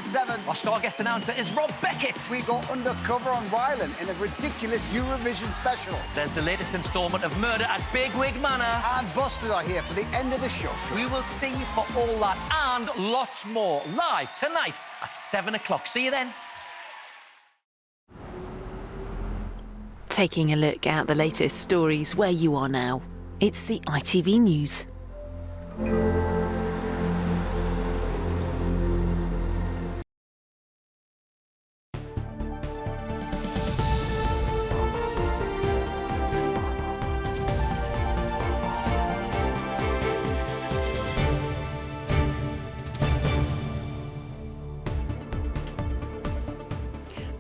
7. Our star guest announcer is Rob Beckett. We go undercover on Ryland in a ridiculous Eurovision special. There's the latest instalment of Murder at Bigwig Manor. And Busted are here for the end of the show. We will see you for all that and lots more live tonight at 7 o'clock. See you then. Taking a look at the latest stories where you are now. It's the ITV News.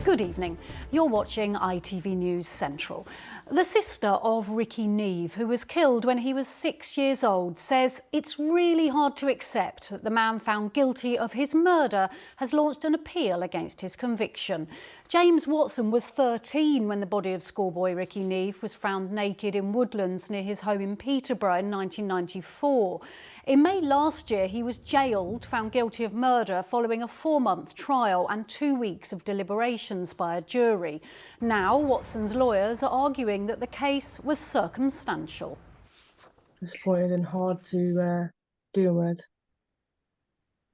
Good evening. You're watching ITV News Central. The sister of Ricky Neve, who was killed when he was 6 years old, says it's really hard to accept that the man found guilty of his murder has launched an appeal against his conviction. James Watson was 13 when the body of schoolboy Ricky Neve was found naked in woodlands near his home in Peterborough in 1994. In May last year, he was jailed, found guilty of murder following a 4-month trial and 2 weeks of deliberations by a jury. Now, Watson's lawyers are arguing that the case was circumstantial. Disappointing and hard to deal with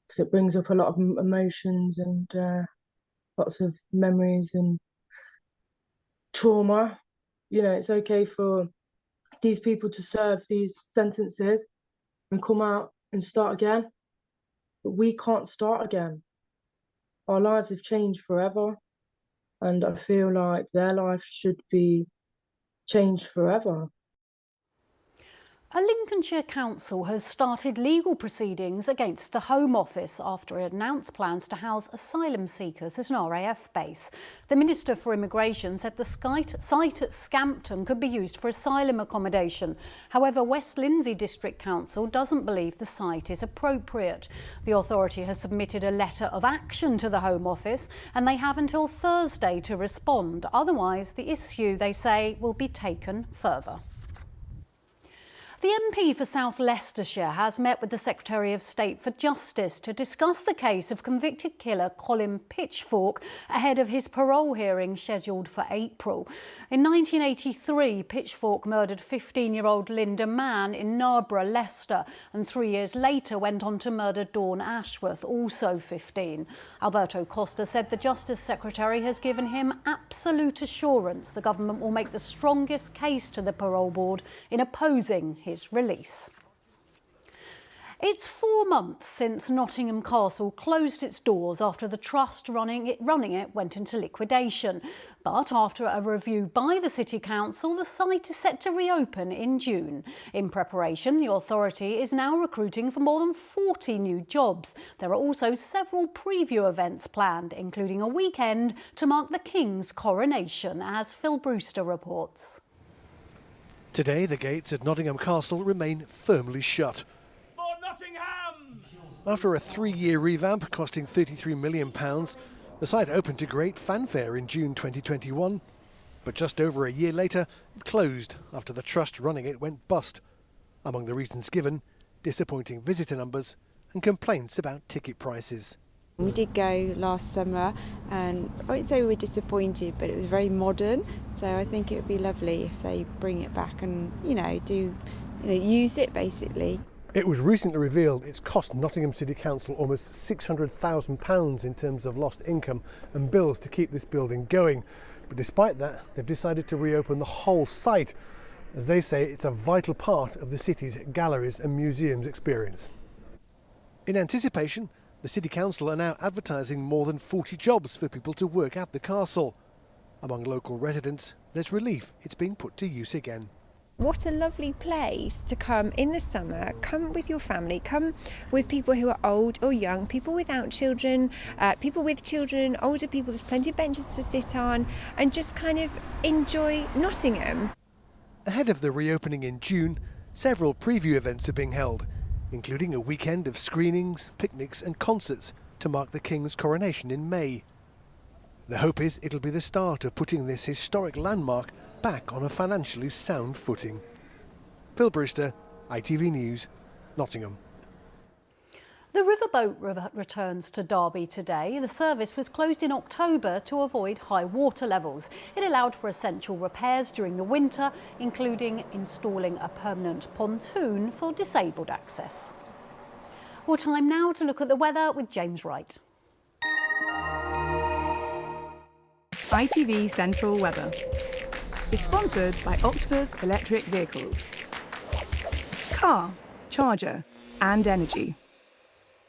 because it brings up a lot of emotions and lots of memories and trauma. You know, it's okay for these people to serve these sentences and come out and start again, but we can't start again. Our lives have changed forever, and I feel like their life should be changed forever. A Lincolnshire council has started legal proceedings against the Home Office after it announced plans to house asylum seekers at an RAF base. The Minister for Immigration said the site at Scampton could be used for asylum accommodation. However, West Lindsey District Council doesn't believe the site is appropriate. The authority has submitted a letter of action to the Home Office and they have until Thursday to respond. Otherwise, the issue, they say, will be taken further. The MP for South Leicestershire has met with the Secretary of State for Justice to discuss the case of convicted killer Colin Pitchfork ahead of his parole hearing scheduled for April. In 1983, Pitchfork murdered 15-year-old Linda Mann in Narborough, Leicester, and 3 years later went on to murder Dawn Ashworth, also 15. Alberto Costa said the Justice Secretary has given him absolute assurance the government will make the strongest case to the parole board in opposing his release. It's 4 months since Nottingham Castle closed its doors after the trust running it went into liquidation. But after a review by the City Council, the site is set to reopen in June. In preparation, the authority is now recruiting for more than 40 new jobs. There are also several preview events planned, including a weekend to mark the King's coronation, as Phil Brewster reports. Today, the gates at Nottingham Castle remain firmly shut. For Nottingham! After a 3-year revamp costing £33 million, the site opened to great fanfare in June 2021. But just over a year later, it closed after the trust running it went bust. Among the reasons given, disappointing visitor numbers and complaints about ticket prices. We did go last summer and I wouldn't say we were disappointed, but it was very modern, so I think it would be lovely if they bring it back and use it basically. It was recently revealed it's cost Nottingham City Council almost £600,000 in terms of lost income and bills to keep this building going. But despite that, they've decided to reopen the whole site. As they say, it's a vital part of the city's galleries and museums experience. In anticipation, the City Council are now advertising more than 40 jobs for people to work at the castle. Among local residents, there's relief it's being put to use again. What a lovely place to come in the summer. Come with your family, come with people who are old or young, people without children, people with children, older people. There's plenty of benches to sit on and just kind of enjoy Nottingham. Ahead of the reopening in June, several preview events are being held, including a weekend of screenings, picnics and concerts to mark the King's coronation in May. The hope is it'll be the start of putting this historic landmark back on a financially sound footing. Phil Brewster, ITV News, Nottingham. The riverboat returns to Derby today. The service was closed in October to avoid high water levels. It allowed for essential repairs during the winter, including installing a permanent pontoon for disabled access. Well, time now to look at the weather with James Wright. ITV Central Weather is sponsored by Octopus Electric Vehicles. Car, charger and energy.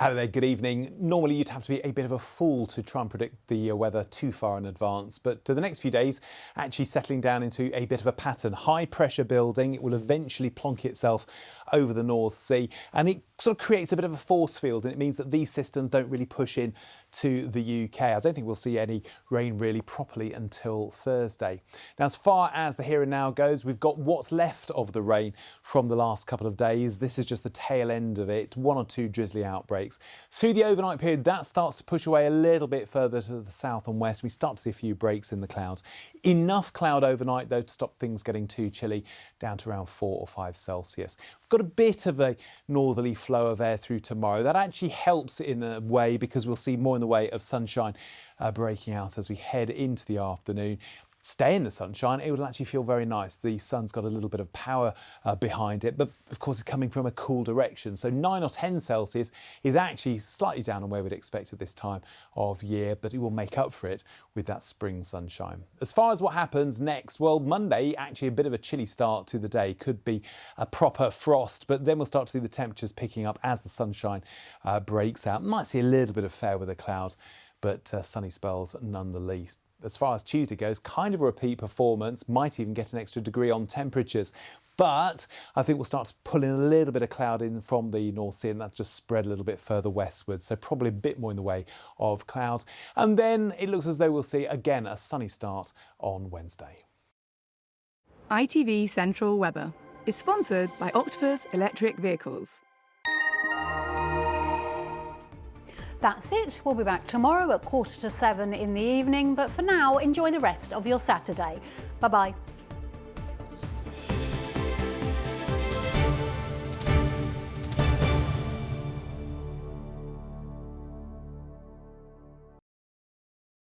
Hello there, good evening. Normally you'd have to be a bit of a fool to try and predict the weather too far in advance, but the next few days actually settling down into a bit of a pattern. High pressure building, it will eventually plonk itself over the North Sea, and it sort of creates a bit of a force field, and it means that these systems don't really push in to the UK. I don't think we'll see any rain really properly until Thursday. Now, as far as the here and now goes, we've got what's left of the rain from the last couple of days. This is just the tail end of it, 1 or 2 drizzly outbreaks. Through the overnight period, that starts to push away a little bit further to the south and west. We start to see a few breaks in the clouds. Enough cloud overnight, though, to stop things getting too chilly, down to around 4 or 5 Celsius. We've got a bit of a northerly flow of air through tomorrow. That actually helps in a way because we'll see more in the way of sunshine breaking out as we head into the afternoon. Stay in the sunshine, it will actually feel very nice. The sun's got a little bit of power behind it, but of course it's coming from a cool direction. So 9 or 10 Celsius is actually slightly down on where we'd expect at this time of year, but it will make up for it with that spring sunshine. As far as what happens next, well, Monday, actually a bit of a chilly start to the day. Could be a proper frost, but then we'll start to see the temperatures picking up as the sunshine breaks out. Might see a little bit of fair weather clouds, but sunny spells none the least. As far as Tuesday goes, kind of a repeat performance, might even get an extra degree on temperatures. But I think we'll start to pull in a little bit of cloud in from the North Sea, and that just spread a little bit further westward. So probably a bit more in the way of clouds. And then it looks as though we'll see again a sunny start on Wednesday. ITV Central Weather is sponsored by Octopus Electric Vehicles. That's it. We'll be back tomorrow at 6:45 in the evening. But for now, enjoy the rest of your Saturday. Bye-bye.